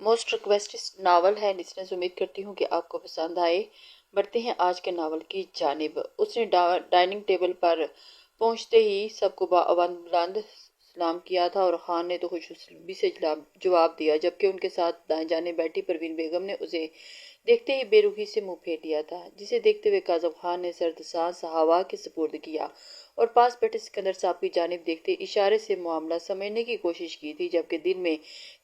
Most requested novel ہے listeners, امید کرتی ہوں کہ آپ کو پسند آئے۔ بڑھتے ہیں آج کے ناول کی جانب۔ اس نے ڈائننگ ٹیبل پر پہنچتے ہی سب کو بلند سلام کیا تھا اور خان نے تو خوش اسلوبی سے جواب دیا، جبکہ ان کے ساتھ دائیں جانب بیٹھی پروین بیگم نے اسے دیکھتے ہی بے روحی سے منہ پھیر لیا تھا، جسے دیکھتے ہوئے کاظم خان نے سرد سانس ہوا کے سپرد کیا اور پاس بیٹھے سکندر صاحب کی جانب دیکھتے اشارے سے معاملہ سمجھنے کی کوشش کی تھی، جبکہ دل میں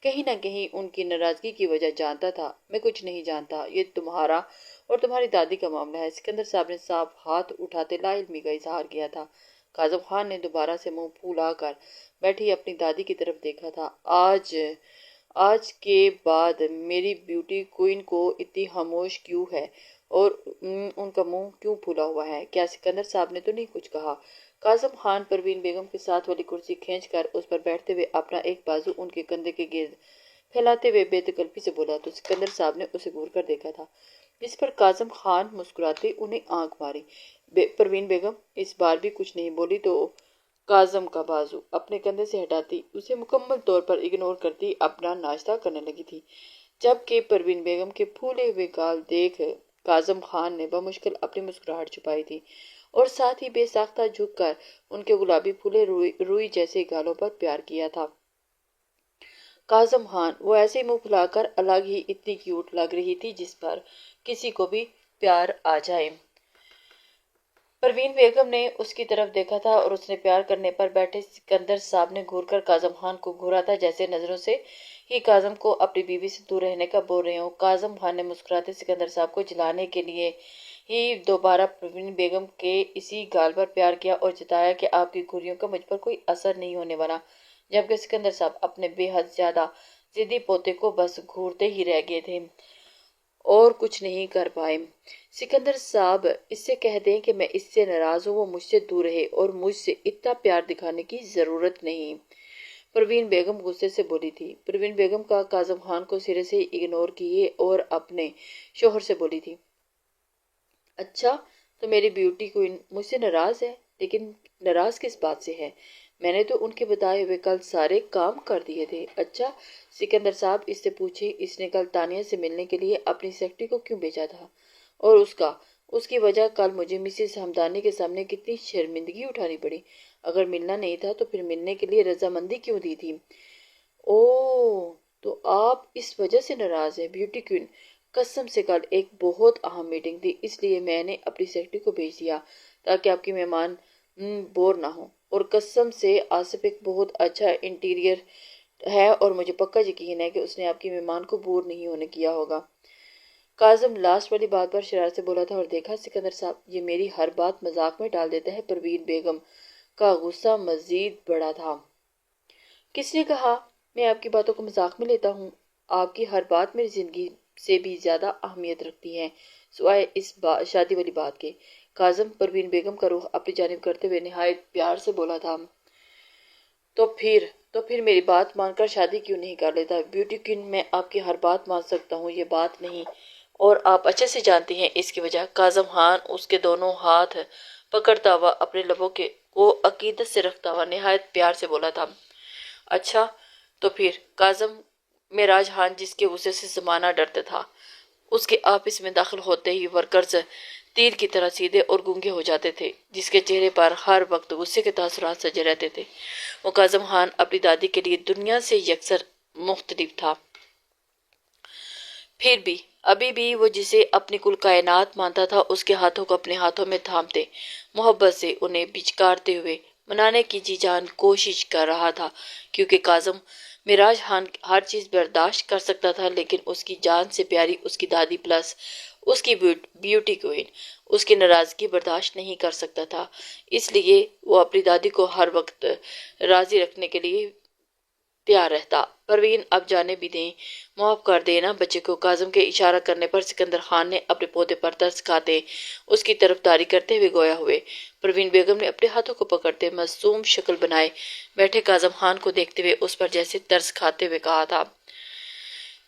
کہیں نہ کہیں ان کی ناراضگی کی وجہ جانتا تھا۔ میں کچھ نہیں جانتا، یہ تمہارا اور تمہاری دادی کا معاملہ ہے، سکندر صاحب نے صاف ہاتھ اٹھاتے لا علمی کا اظہار کیا تھا۔ کاظم خان نے دوبارہ سے منہ پھولا کر بیٹھی اپنی دادی کی طرف دیکھا تھا۔ آج کے بعد میری بیوٹی کوئن کو اتنی خاموش کیوں ہے اور ان کا منہ کیوں پھولا ہوا ہے؟ کیا سکندر صاحب نے تو نہیں کچھ کہا؟ کاظم خان پروین بیگم کے ساتھ والی کرسی کھینچ کر اس پر بیٹھتے ہوئے اپنا ایک بازو ان کے کندھے کے گرد پھیلاتے ہوئے بے تکلفی سے بولا تو سکندر صاحب نے اسے گور کر دیکھا تھا، جس پر کاظم خان مسکراتے انہیں آنکھ ماری۔ پروین بیگم اس بار بھی کچھ نہیں بولی تو کاظم کا بازو اپنے کندھے سے ہٹاتی اسے مکمل طور پر اگنور کرتی اپنا ناشتہ کرنے لگی تھی، جبکہ پروین بیگم کے پھولے ہوئے گال دیکھ کاظم خان نے بمشکل اپنی مسکراہٹ چھپائی تھی اور ساتھ ہی بے ساختہ جھک کر ان کے گلابی پھولے روئی جیسے گالوں پر پیار کیا تھا۔ کاظم خان وہ ایسے منہ پھلا کر الگ ہی اتنی کیوٹ لگ رہی تھی جس پر کسی کو بھی پیار آ جائے۔ پروین بیگم نے اس کی طرف دیکھا تھا اور اس نے پیار کرنے پر بیٹھے سکندر صاحب نے گھور کر کاظم خان کو گھورا تھا، جیسے نظروں سے ہی کاظم کو اپنی بیوی سے دور رہنے کا بول رہے ہوں۔ کاظم خان نے مسکراتے سکندر صاحب کو جلانے کے لیے ہی دوبارہ پروین بیگم کے اسی گال پر پیار کیا اور جتایا کہ آپ کی گھوریوں کا مجھ پر کوئی اثر نہیں ہونے والا، جبکہ سکندر صاحب اپنے بے حد زیادہ ضدی پوتے کو بس گھورتے ہی رہ گئے تھے اور کچھ نہیں کر پائے۔ سکندر صاحب اس سے کہہ دیں کہ میں اس سے ناراض ہوں، وہ مجھ سے دور رہے اور مجھ سے اتنا پیار دکھانے کی ضرورت نہیں، پروین بیگم غصے سے بولی تھی۔ پروین بیگم کا کاظم خان کو سرے سے اگنور کیے اور اپنے شوہر سے بولی تھی، اچھا تو میری بیوٹی کوئن مجھ سے ناراض ہے، لیکن ناراض کس بات سے ہے؟ میں نے تو ان کے بتائے ہوئے کل سارے کام کر دیے تھے۔ اچھا سکندر صاحب اس سے پوچھے، اس نے کل تانیہ سے ملنے کے لیے اپنی سیکرٹری کو کیوں بھیجا تھا اور اس کی وجہ کل مجھے مسز ہمدانی کے سامنے کتنی شرمندگی اٹھانی پڑی؟ اگر ملنا نہیں تھا تو پھر ملنے کے لیے رضامندی کیوں دی تھی؟ اوہ تو آپ اس وجہ سے ناراض ہیں؟ بیوٹی کوئن قسم سے کل ایک بہت اہم میٹنگ تھی، اس لیے میں نے اپنی سیکرٹری کو بھیج دیا تاکہ آپ کی مہمان بور نہ ہو، اور قسم سے آصف ایک بہت اچھا انٹیریئر ہے اور مجھے پکا یقین ہے کہ اس نے آپ کی مہمان کو بور نہیں ہونے کیا ہوگا۔ کاظم لاسٹ والی بات پر شرارت سے بولا تھا اور دیکھا سکندر صاحب یہ میری ہر بات مذاق میں ڈال دیتا ہے۔ پروین بیگم کا غصہ مزید بڑھا تھا۔ کس نے کہا میں آپ کی باتوں کو مذاق میں لیتا ہوں؟ آپ کی ہر بات میری زندگی سے بھی زیادہ اہمیت رکھتی ہے سوائے اس شادی والی بات کے۔ کاظم پروین بیگم کا رخ اپنی جانب کرتے ہوئے نہایت پیار سے بولا تھا، تو پھر میری بات مان کر شادی کیوں نہیں کر لیتا؟ بیوٹی کوئن میں آپ کی ہر بات مان سکتا ہوں، یہ بات نہیں، اور آپ اچھے سے جانتی ہیں اس کی وجہ۔ کاظم خان اس کے دونوں ہاتھ پکڑتا ہوا اپنے لبوں کو عقیدت سے رکھتا ہوا نہایت پیار سے بولا تھا، اچھا تو پھر کاظم معراج خان جس کے غصے سے زمانہ ڈرتا تھا، اس کے آفس میں داخل ہوتے ہی ورکرز تیر کی طرح سیدھے اور گونگے ہو جاتے تھے، جس کے چہرے پر ہر وقت غصے کے تاثرات سجے رہتے تھے۔ وہ کاظم خان اپنی دادی کے لیے دنیا سے یکسر مختلف تھا، پھر بھی ابھی بھی وہ جسے اپنی کل کائنات مانتا تھا اس کے ہاتھوں کو اپنے ہاتھوں میں تھامتے محبت سے انہیں بچکارتے ہوئے منانے کی جی جان کوشش کر رہا تھا، کیونکہ کاظم معراج خان ہر چیز برداشت کر سکتا تھا، لیکن اس کی جان سے پیاری اس کی دادی پلس اس کی بیوٹی کوئن اس کی ناراضگی برداشت نہیں کر سکتا تھا، اس لیے وہ اپنی دادی کو ہر وقت راضی رکھنے کے لیے تیار رہتا۔ پروین اب جانے بھی دیں، معاف کر دینا بچے کو۔ کاظم کے اشارہ کرنے پر سکندر خان نے اپنے پودے پر ترس کھاتے اس کی طرف داری کرتے ہوئے گویا ہوئے۔ پروین بیگم نے اپنے ہاتھوں کو پکڑتے معصوم شکل بنائے بیٹھے کاظم خان کو دیکھتے ہوئے اس پر جیسے ترس کھاتے ہوئے کہا تھا،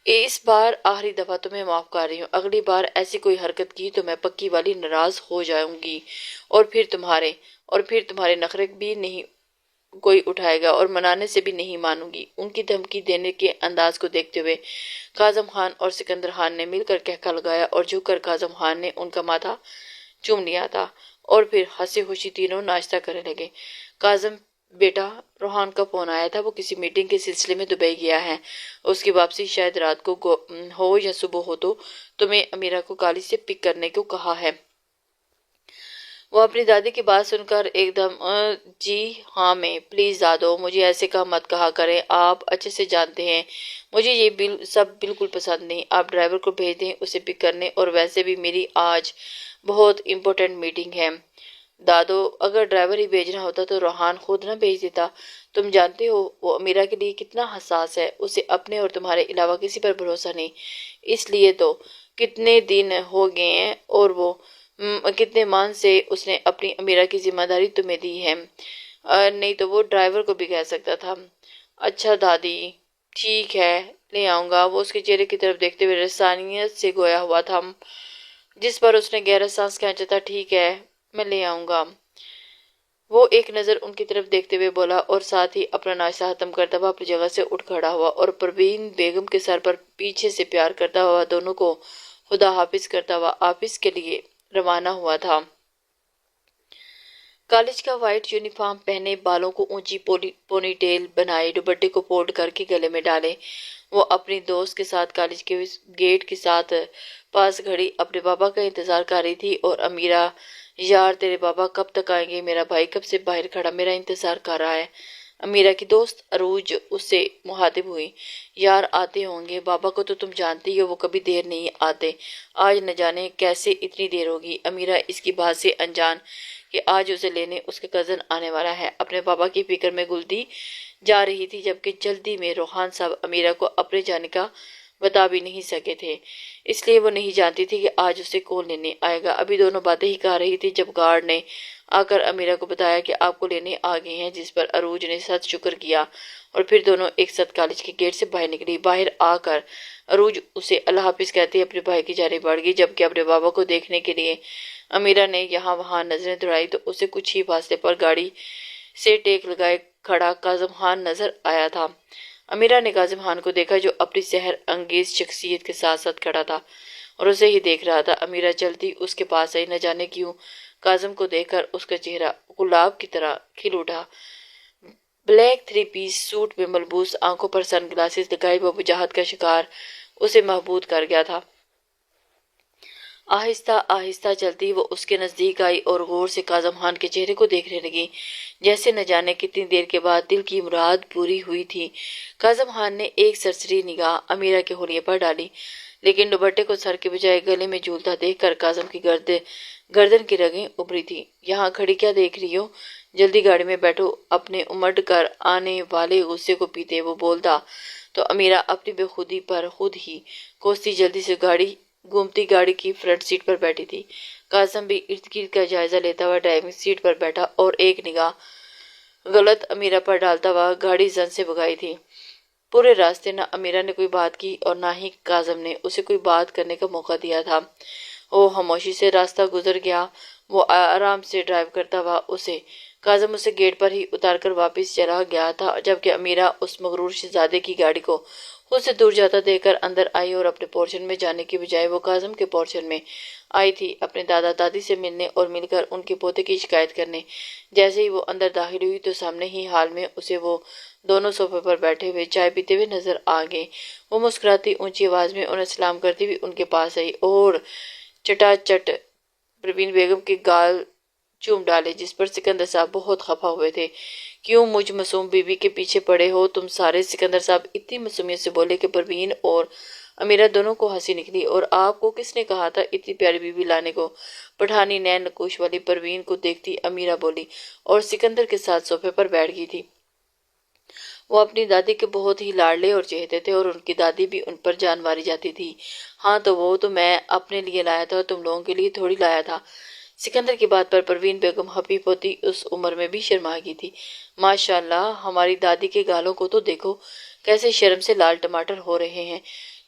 اس بار آخری دفعہ تمہیں معاف کر رہی ہوں، اگلی بار ایسی کوئی حرکت کی تو میں پکی والی ناراض ہو جاؤں گی اور پھر تمہارے نخرے بھی نہیں کوئی اٹھائے گا اور منانے سے بھی نہیں مانوں گی۔ ان کی دھمکی دینے کے انداز کو دیکھتے ہوئے کاظم خان اور سکندر خان نے مل کر کہکا لگایا اور جھک کر کاظم خان نے ان کا ماتھا چوم لیا تھا اور پھر ہنسی خوشی تینوں ناشتہ کرنے لگے۔ کاظم بیٹا، روحان کا فون آیا تھا، وہ کسی میٹنگ کے سلسلے میں دبئی گیا ہے۔ اس کی واپسی شاید رات کو ہو یا صبح ہو، تو تمہیں امیرہ کو کالج سے پک کرنے کو کہا ہے۔ وہ اپنی دادی کی بات سن کر ایک دم جی ہاں میں، پلیز دادو مجھے ایسے مت کہا کریں، آپ اچھے سے جانتے ہیں مجھے یہ سب بالکل پسند نہیں۔ آپ ڈرائیور کو بھیج دیں اسے پک کرنے، اور ویسے بھی میری آج بہت امپورٹنٹ میٹنگ ہے۔ دادو اگر ڈرائیور ہی بھیجنا ہوتا تو روحان خود نہ بھیج دیتا۔ تم جانتے ہو وہ امیرہ کے لیے کتنا حساس ہے، اسے اپنے اور تمہارے علاوہ کسی پر بھروسہ نہیں۔ اس لیے تو کتنے دن ہو گئے ہیں اور وہ کتنے مان سے اس نے اپنی امیرہ کی ذمہ داری تمہیں دی ہے، نہیں تو وہ ڈرائیور کو بھی کہہ سکتا تھا۔ اچھا دادی ٹھیک ہے، لے آؤں گا۔ وہ اس کے چہرے کی طرف دیکھتے ہوئے رسانیت سے گویا ہوا تھا، جس پر اس نے گہرا سانس کھینچا تھا۔ ٹھیک ہے میں لے آؤں گا، وہ ایک نظر ان کی طرف دیکھتے ہوئے بولا، اور ساتھ ہی اپنا ناشتہ ختم کرتا ہوا اپنی جگہ سے اٹھ کھڑا ہوا اور پروین بیگم کے سر پر پیچھے سے پیار کرتا ہوا دونوں کو خدا حافظ کرتا ہوا آفس کے لیے روانہ ہوا تھا۔ کالج کا وائٹ یونیفارم پہنے، بالوں کو اونچی پونی ٹیل بنائے، دوپٹے کو فولڈ کر کے گلے میں ڈالے، وہ اپنی دوست کے ساتھ کالج کے گیٹ کے ساتھ پاس کھڑی اپنے بابا کا انتظار کر رہی تھی۔ اور امیرہ، یار تیرے بابا کب تک آئیں گے؟ میرا بھائی کب سے باہر کھڑا میرا انتظار کر رہا ہے۔ امیرہ کی دوست عروج اس سے مخاطب ہوئی۔ یار آتے ہوں گے، بابا کو تو تم جانتی ہو وہ کبھی دیر نہیں آتے، آج نہ جانے کیسے اتنی دیر ہوگی۔ امیرہ اس کی بات سے انجان کہ آج اسے لینے اس کا کزن آنے والا ہے، اپنے بابا کی فکر میں گلتی جا رہی تھی، جبکہ جلدی میں روحان صاحب امیرہ کو اپنے جانے کا بتا بھی نہیں سکے تھے، اس لیے وہ نہیں جانتی تھی کہ آج اسے کون لینے آئے گا۔ ابھی دونوں باتیں ہی کر رہی تھی جب گارڈ نے آ کر امیرہ کو بتایا کہ آپ کو لینے آ گئے ہیں، جس پر عروج نے سچ شکر کیا اور پھر دونوں ایک ساتھ کالج کے گیٹ سے باہر نکلی۔ باہر آ کر عروج اسے اللہ حافظ کہتے اپنے بھائی کی جانب بڑھ گئی، جبکہ اپنے بابا کو دیکھنے کے لیے امیرہ نے یہاں وہاں نظریں دوڑائی تو اسے کچھ ہی فاصلے پر گاڑی سے ٹیک لگائے کھڑا کاظم خان نظر آیا تھا۔ امیرہ نے کاظم خان کو دیکھا جو اپنی سحر انگیز شخصیت کے ساتھ ساتھ کھڑا تھا اور اسے ہی دیکھ رہا تھا۔ امیرہ جلدی اس کے پاس آئی، نہ جانے کیوں کاظم کو دیکھ کر اس کا چہرہ گلاب کی طرح کھل اٹھا۔ بلیک 3 پیس سوٹ میں ملبوس، آنکھوں پر سن گلاسز لگائے، وہ وجاہت کا شکار اسے محبوب کر گیا تھا۔ آہستہ آہستہ چلتی وہ اس کے نزدیک آئی اور غور سے کاظم خان کے چہرے کو دیکھنے لگی، جیسے نہ جانے کتنی دیر کے بعد دل کی مراد پوری ہوئی تھی۔ کاظم خان نے ایک سرسری نگاہ امیرہ کے حلیے پر ڈالی، لیکن دوپٹے کو سر کے بجائے گلے میں جھولتا دیکھ کر کاظم کی گردن کی رگیں ابھری تھی۔ یہاں کھڑی کیا دیکھ رہی ہو؟ جلدی گاڑی میں بیٹھو۔ اپنے امڑ کر آنے والے غصے کو پیتے وہ بولتا تو امیرہ اپنی بے خودی پر خود ہی کوستی جلدی سے گھومتی گاڑی کی فرنٹ سیٹ پر بیٹھی تھی۔ کاظم بھی ارد گرد کا جائزہ لیتا ہوا ڈرائیونگ سیٹ پر بیٹھا اور ایک نگاہ غلط امیرہ پر ڈالتا ہوا گاڑی زن سے بھگائی تھی۔ پورے راستے نہ امیرہ نے کوئی بات کی اور نہ ہی کاظم نے اسے کوئی بات کرنے کا موقع دیا تھا۔ وہ خاموشی سے راستہ گزر گیا، وہ آرام سے ڈرائیو کرتا ہوا، کاظم اسے گیٹ پر ہی اتار کر واپس چلا گیا تھا، جبکہ امیرہ اس مغرور شہزادے کی گاڑی کو خود سے دور جاتا دیکھ کر اندر آئی اور اپنے پورشن میں جانے کی بجائے وہ کاظم کے پورشن میں آئی تھی اپنے دادا دادی سے ملنے اور مل کر ان کے پوتے کی شکایت کرنے۔ جیسے ہی وہ اندر داخل ہوئی تو سامنے ہی حال میں اسے وہ دونوں صوفے پر بیٹھے ہوئے چائے پیتے ہوئے نظر آ گئے۔ وہ مسکراتی اونچی آواز میں انہیں سلام کرتی ہوئی ان کے پاس آئی اور چٹا چٹ پروین بیگم کے گال چوم ڈالے، جس پر سکندر صاحب بہت خفا ہوئے تھے۔ کیوں مجھ معصوم بیوی کے پیچھے پڑے ہو تم سارے؟ سکندر صاحب اتنی معصومیت سے بولے کہ پروین اور امیرہ دونوں کو ہنسی نکلی۔ اور آپ کو کس نے کہا تھا اتنی پیاری بیوی لانے کو؟ پٹھانی نین نقوش والی پروین کو دیکھتی امیرہ بولی اور سکندر کے ساتھ صوفے پر بیٹھ گئی تھی۔ وہ اپنی دادی کے بہت ہی لاڈلے اور چہتے تھے اور ان کی دادی بھی ان پر جان ماری جاتی تھی۔ ہاں تو وہ تو میں اپنے لیے لایا تھا، تم لوگوں کے لیے تھوڑی لایا تھا۔ سکندر کی بات پر پروین بیگم ہپی پوتی اس عمر میں بھی شرما گئی تھی۔ ماشاءاللہ ہماری دادی کے گالوں کو تو دیکھو کیسے شرم سے لال ٹماٹر ہو رہے ہیں۔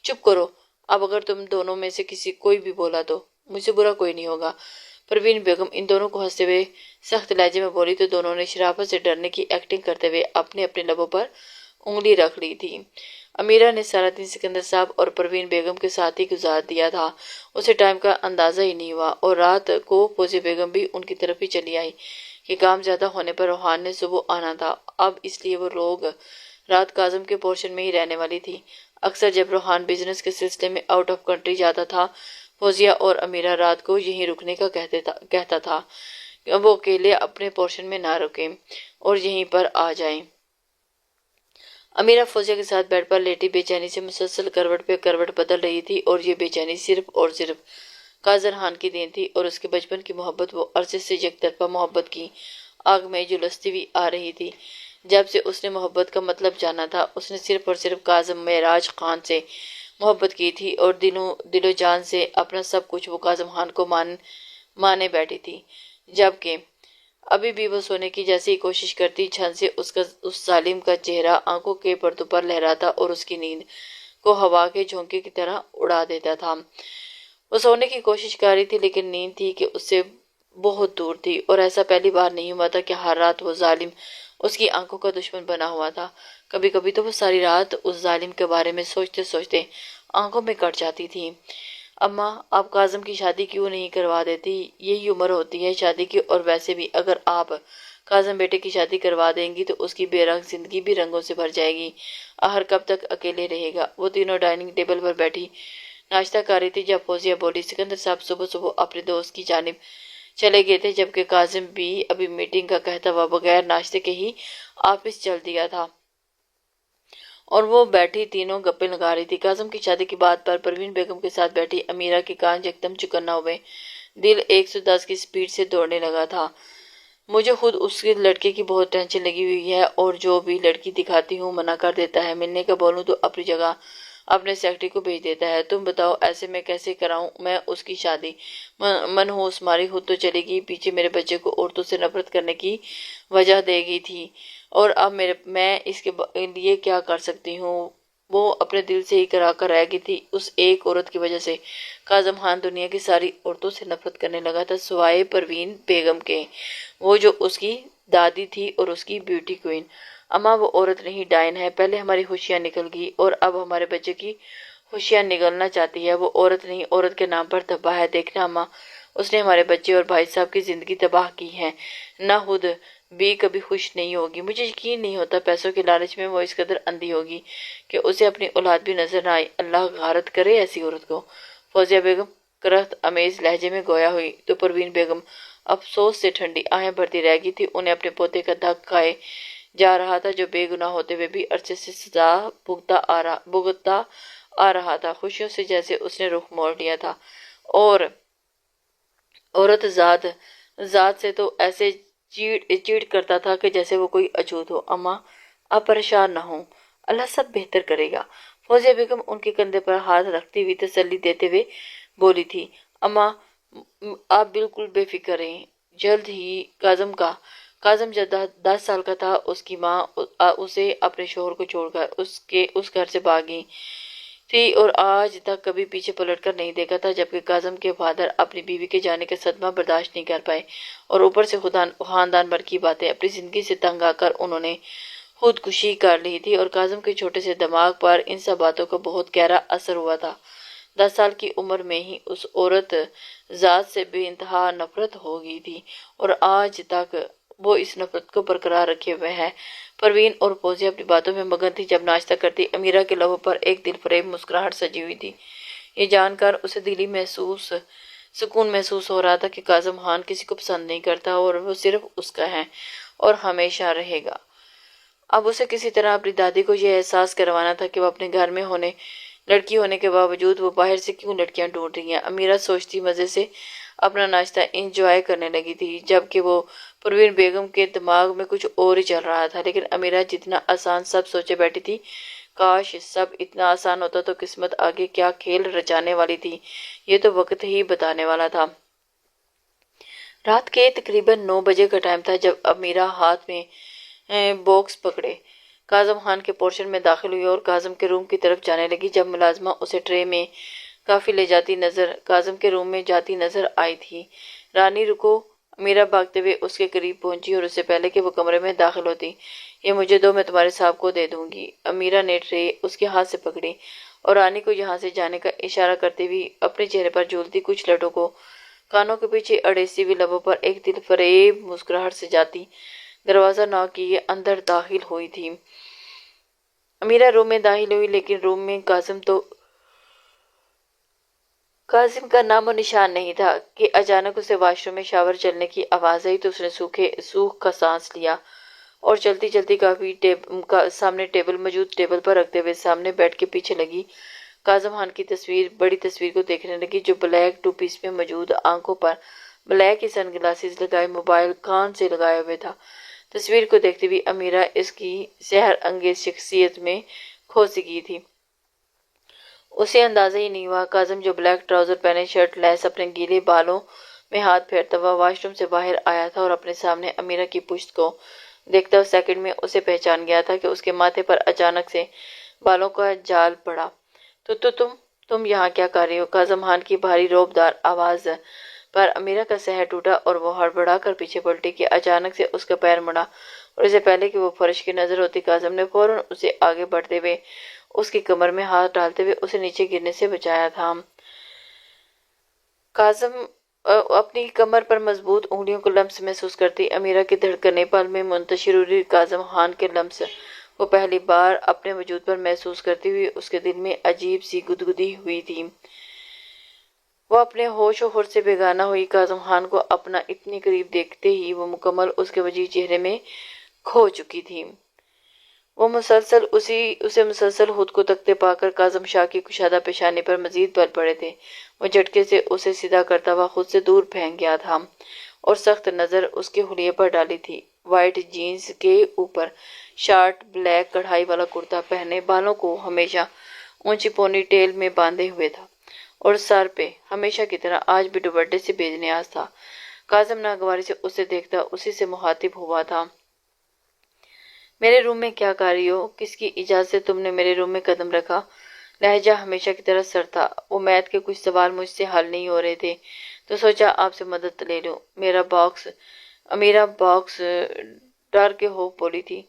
چپ کرو اب، اگر تم دونوں میں سے کوئی بھی بولا تو مجھ سے برا کوئی نہیں ہوگا۔ پروین بیگم ان دونوں کو ہنستے ہوئے سخت لہجے میں بولی تو دونوں نے شرافت سے ڈرنے کی ایکٹنگ کرتے ہوئے اپنے اپنے لبوں پر انگلی رکھ لی تھی۔ امیرہ نے سارا دن سکندر صاحب اور پروین بیگم کے ساتھ ہی گزار دیا تھا۔ اسے ٹائم کا اندازہ ہی نہیں ہوا اور رات کو فوزیہ بیگم بھی ان کی طرف ہی چلی آئی کہ کام زیادہ ہونے پر روحان نے صبح آنا تھا۔ اب اس لیے وہ لوگ رات کاظم کے پورشن میں ہی رہنے والی تھی۔ اکثر جب روحان بزنس کے سلسلے میں آؤٹ آف کنٹری جاتا تھا، فوزیہ اور امیرہ رات کو یہیں رکنے کا کہتا تھا کہ وہ اکیلے اپنے پورشن میں نہ رکیں اور یہیں پر آ جائیں۔ امیرہ فوزیہ کے ساتھ بیڈ پر لیٹی بے چینی سے مسلسل کروٹ پہ کروٹ بدل رہی تھی اور یہ بے چینی صرف اور صرف کاظم خان کی دین تھی اور اس کے بچپن کی محبت، وہ عرصے سے یک طرفہ محبت کی آگ میں جھلستی ہوئی آ رہی تھی۔ جب سے اس نے محبت کا مطلب جانا تھا، اس نے صرف اور صرف کاظم معراج خان سے محبت کی تھی اور دل و جان سے اپنا سب کچھ وہ کاظم خان کو مانے بیٹھی تھی۔ جبکہ ابھی بھی وہ سونے کی جیسی ہی کوشش کرتی، چھن سے اس ظالم کا چہرہ آنکھوں کے پردوں پر لہراتا اور اس کی نیند کو ہوا کے جھونکے کی طرح اڑا دیتا تھا۔ وہ سونے کی کوشش کر رہی تھی لیکن نیند تھی کہ اس سے بہت دور تھی اور ایسا پہلی بار نہیں ہوا تھا کہ ہر رات وہ ظالم اس کی آنکھوں کا دشمن بنا ہوا تھا۔ کبھی کبھی تو وہ ساری رات اس ظالم کے بارے میں سوچتے سوچتے آنکھوں میں کٹ جاتی تھی۔ اماں، آپ کاظم کی شادی کیوں نہیں کروا دیتی؟ یہی عمر ہوتی ہے شادی کی، اور ویسے بھی اگر آپ کاظم بیٹے کی شادی کروا دیں گی تو اس کی بے رنگ زندگی بھی رنگوں سے بھر جائے گی۔ آخر کب تک اکیلے رہے گا؟ وہ تینوں ڈائننگ ٹیبل پر بیٹھی ناشتہ کر رہی تھی جب فوزیہ بولی، سکندر صاحب صبح صبح اپنے دوست کی جانب چلے گئے تھے، جبکہ کاظم بھی ابھی میٹنگ کا کہتا ہوا بغیر ناشتے کے ہی آفس چل دیا تھا اور وہ بیٹھی تینوں گپیں لگا رہی تھی۔ کاظم کی شادی کی بات پر پروین بیگم کے ساتھ بیٹھی امیرہ کے کان یکدم چکنا ہوئے، دل 110 کی سپیڈ سے دوڑنے لگا تھا۔ مجھے خود اس کے لڑکے کی بہت ٹینشن لگی ہوئی ہے اور جو بھی لڑکی دکھاتی ہوں منع کر دیتا ہے، ملنے کا بولوں تو اپنی جگہ اپنے سیکرٹری کو بھیج دیتا ہے۔ تم بتاؤ ایسے میں کیسے کراؤں میں اس کی شادی؟ منحوس ماری خود تو چلے گی، پیچھے میرے بچے کو عورتوں سے نفرت کرنے کی وجہ دے گئی تھی، اور اب میں اس کے لیے کیا کر سکتی ہوں؟ وہ اپنے دل سے ہی کرا کر رہ گئی تھی۔ اس ایک عورت کی وجہ سے کاظم خان دنیا کی ساری عورتوں سے نفرت کرنے لگا تھا سوائے پروین بیگم کے، وہ جو اس کی دادی تھی اور اس کی بیوٹی کوئین۔ اماں، وہ عورت نہیں، ڈائن ہے۔ پہلے ہماری خوشیاں نکل گئی اور اب ہمارے بچے کی خوشیاں نگلنا چاہتی ہے۔ وہ عورت نہیں، عورت کے نام پر تباہ ہے۔ دیکھنا اماں، اس نے ہمارے بچے اور بھائی صاحب کی زندگی تباہ کی ہے، نہ خود بھی کبھی خوش نہیں ہوگی۔ مجھے یقین نہیں ہوتا پیسوں کے لالچ میں وہ اس قدر اندھی ہوگی کہ اسے اپنی اولاد بھی نظر نہ آئی۔ اللہ غارت کرے ایسی عورت کو۔ فوزیہ بیگم کرخت امیز لہجے میں گویا ہوئی تو پروین بیگم افسوس سے ٹھنڈی آہیں بھرتی رہ گئی تھی۔ انہیں اپنے پوتے کا دھک کھائے جا رہا تھا جو بے گناہ ہوتے ہوئے بھی عرصے سے سزا بھگتتا آ رہا تھا۔ خوشیوں سے جیسے اس نے رخ موڑ لیا تھا اور عورت ذات سے تو ایسے چیٹ کرتا تھا کہ جیسے وہ کوئی اچھوت ہو۔ اماں، آپ پریشان نہ ہوں، اللہ سب بہتر کرے گا۔ فوزیہ بیگم ان کے کندھے پر ہاتھ رکھتی ہوئی تسلی دیتے ہوئے بولی تھی۔ اماں، آپ بالکل بے فکر رہیں، جلد ہی کاظم جب 10 سال کا تھا اس کی ماں اسے اپنے شوہر کو چھوڑ کر اس گھر سے بھاگی تھی اور آج تک کبھی پیچھے پلٹ کر نہیں دیکھا تھا، جبکہ کاظم کے فادر اپنی بیوی کے جانے کا صدمہ برداشت نہیں کر پائے اور اوپر سے خاندان بھر کی باتیں، اپنی زندگی سے تنگ آ کر انہوں نے خودکشی کر لی تھی اور کاظم کے چھوٹے سے دماغ پر ان سب باتوں کا بہت گہرا اثر ہوا تھا۔ 10 سال کی عمر میں ہی اس عورت ذات سے بے انتہا نفرت ہو گئی تھی اور آج تک وہ اس نفرت کو برقرار رکھے ہوئے ہے۔ پروین اور فوزیہ اپنی باتوں میں مگن تھی جب ناشتہ کرتی امیرہ کے لبوں پر ایک دل فریب مسکراہٹ سجی ہوئی تھی۔ یہ جان کر اسے دلی سکون محسوس ہو رہا تھا کہ کاظم خان کسی کو پسند نہیں کرتا اور وہ صرف اس کا ہے اور ہمیشہ رہے گا۔ اب اسے کسی طرح اپنی دادی کو یہ احساس کروانا تھا کہ وہ اپنے گھر میں لڑکی ہونے کے باوجود وہ باہر سے کیوں لڑکیاں ڈھونڈ رہی ہیں۔ امیرہ سوچتی مزے سے اپنا ناشتہ انجوائے کرنے لگی تھی، جبکہ وہ پروین بیگم کے دماغ میں کچھ اور ہی چل رہا تھا۔ لیکن امیرہ جتنا آسان سب سوچے بیٹھی تھی، کاش سب اتنا آسان ہوتا تو قسمت آگے کیا کھیل رچانے والی تھی یہ تو وقت ہی بتانے والا تھا۔ رات کے تقریباً 9 بجے کا ٹائم تھا جب امیرہ ہاتھ میں باکس پکڑے کاظم خان کے پورشن میں داخل ہوئی اور کاظم کے روم کی طرف جانے لگی۔ جب ملازمہ اسے ٹرے میں کافی لے جاتی کاظم کے روم میں جاتی نظر آئی تھی، رانی رکو۔ امیرہ بھاگتے ہوئے اس کے قریب پہنچی اور اس سے پہلے کہ وہ کمرے میں داخل ہوتی، یہ مجھے دو، میں تمہارے صاحب کو دے دوں گی۔ امیرہ نے ٹرے اس کے ہاتھ سے پکڑی اور رانی کو یہاں سے جانے کا اشارہ کرتے ہوئے اپنے چہرے پر جھولتی کچھ لٹوں کو کانوں کے پیچھے اڑیسی ہوئی لبوں پر ایک دل فریب مسکراہٹ سے جاتی دروازہ نوک کیے اندر داخل ہوئی تھی۔ امیرہ روم میں داخل ہوئی، لیکن روم میں کاظم کا نام و نشان نہیں تھا کہ اچانک اسے واش روم میں شاور چلنے کی آواز آئی تو اس نے سوکھ کا سانس لیا اور چلتی چلتی کافی سامنے موجود ٹیبل پر رکھتے ہوئے سامنے بیڈ کے پیچھے لگی کاظم خان کی بڑی تصویر کو دیکھنے لگی، جو بلیک ٹو پیس میں موجود، آنکھوں پر بلیک کی سن گلاسز لگائے، موبائل کان سے لگائے ہوئے تھا۔ تصویر کو دیکھتے ہوئے امیرہ اس کی سحر انگیز شخصیت میں کھو سکی تھی۔ اسے اندازہ ہی نہیں ہوا کاظم، جو بلیک ٹراؤزر پہنے شرٹ لیس اپنے گیلے بالوں میں ہاتھ پھیرتا ہوا واش روم سے باہر آیا تھا اور اپنے سامنے امیرہ کی پشت کو دیکھتا اس سیکنڈ میں اسے پہچان گیا تھا کہ اس کے ماتھے پر اچانک سے بالوں کا جال پڑا۔ تو تم یہاں کیا کر رہی ہو؟ کاظم خان کی بھاری روبدار آواز پر امیرہ کا سحر ٹوٹا اور وہ ہڑبڑا کر پیچھے پلٹی کہ اچانک سے اس کا پیر مڑا اور اسے پہلے کہ وہ فرش کی نظر ہوتی، کاظم نے فوراً اسے آگے بڑھتے ہوئے اس کی کمر میں ہاتھ ڈالتے ہوئے اسے نیچے گرنے سے بچایا تھا۔ کاظم اپنی کمر پر مضبوط انگلیوں کو لمس محسوس کرتی امیرہ کی دھڑکنیں پل میں منتشر ہوئی۔ کاظم خان کے لمس وہ پہلی بار اپنے وجود پر محسوس کرتی ہوئی اس کے دل میں عجیب سی گدگدی ہوئی تھی۔ وہ اپنے ہوش و خرد سے بیگانہ ہوئی۔ کاظم خان کو اپنا اتنی قریب دیکھتے ہی وہ مکمل اس کے وجیح چہرے میں کھو چکی تھی۔ اسے مسلسل خود کو تکتے پا کر کاظم شاہ کی کشادہ پیشانی پر مزید بل پڑے تھے۔ وہ جھٹکے سے اسے سیدھا کرتا ہوا خود سے دور پھینک گیا تھا اور سخت نظر اس کے حلیے پر ڈالی تھی۔ وائٹ جینز کے اوپر شارٹ بلیک کڑھائی والا کرتا پہنے، بالوں کو ہمیشہ اونچی پونی ٹیل میں باندھے ہوئے تھا اور سر پہ ہمیشہ کی طرح آج بھی دوپٹے سے بے نیاز تھا۔ کاظم ناگواری سے اسے دیکھتا اسی سے مخاطب ہوا تھا۔ میرے روم میں کیا کر رہی ہو؟ کس کی اجازت سے تم نے میرے روم میں قدم رکھا؟ لہجہ ہمیشہ کی طرح سر تھا۔ وہ میتھ کے کچھ سوال مجھ سے حل نہیں ہو رہے تھے تو سوچا آپ سے مدد لے لوں۔ امیرہ باکس ڈر کے ہو بولی تھی،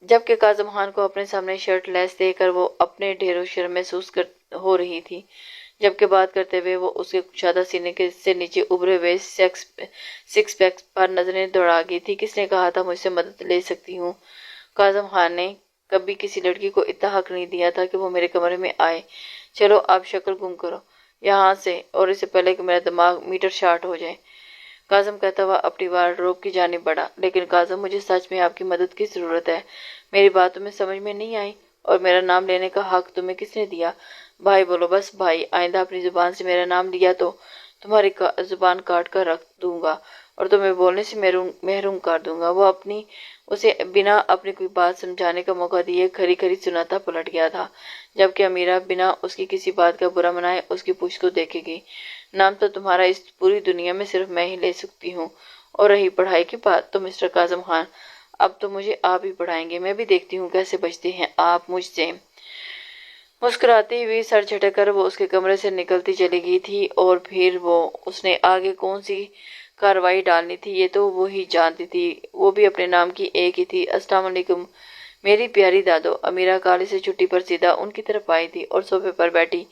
جبکہ کاظم خان کو اپنے سامنے شرٹ لیس دیکھ کر وہ اپنے ڈھیروں شرم محسوس ہو رہی تھی، جبکہ بات کرتے ہوئے وہ اس کے کشادہ سینے سے نیچے ابھرے ہوئے سکس پیک پر نظریں دوڑا گئی تھی۔ کس نے کہا تھا مجھ سے مدد لے سکتی ہوں؟ کاظم خان نے کبھی کسی لڑکی کو اتنا حق نہیں دیا تھا کہ وہ میرے کمرے میں آئے۔ چلو آپ شکل گم کرو یہاں سے، اور اس سے پہلے کہ میرا دماغ میٹر شارٹ ہو جائے، کاظم کہتا ہوا اپنی وارڈروب کی جانب بڑھا۔ لیکن کاظم، مجھے سچ میں آپ کی مدد کی ضرورت ہے۔ میری بات تمہیں سمجھ میں نہیں آئی؟ اور میرا نام لینے کا حق تمہیں کس نے دیا؟ بھائی بولو، بس بھائی۔ آئندہ اپنی زبان سے میرا نام لیا تو تمہاری زبان کاٹ کر رکھ دوں گا اور تمہیں بولنے سے محروم کر دوں گا۔ وہ اسے بنا اپنی کوئی بات سمجھانے کا موقع دیے کھری کھری سناتا پلٹ گیا تھا، جبکہ امیرہ بنا اس کی کسی بات کا برا منائے اس کی پشت کو دیکھے گی۔ نام تو تمہارا اس پوری دنیا میں صرف میں ہی لے سکتی ہوں، اور رہی پڑھائی کی بات تو مسٹر کاظم خان، اب تو مجھے آپ ہی پڑھائیں گے۔ میں بھی دیکھتی ہوں کیسے بچتے ہیں آپ مجھ سے۔ مسکراتی ہوئی سر جھٹک کر وہ اس کے کمرے سے نکلتی چلی گئی تھی، اور پھر اس نے آگے کون سی کارروائی ڈالنی تھی یہ تو وہی جانتی تھی۔ وہ بھی اپنے نام کی ایک ہی تھی، السلام علیکم میری پیاری دادو۔ امیرہ کالج سے چھٹی پر سیدھا ان کی طرف آئی تھی اور صوفے پر بیٹھی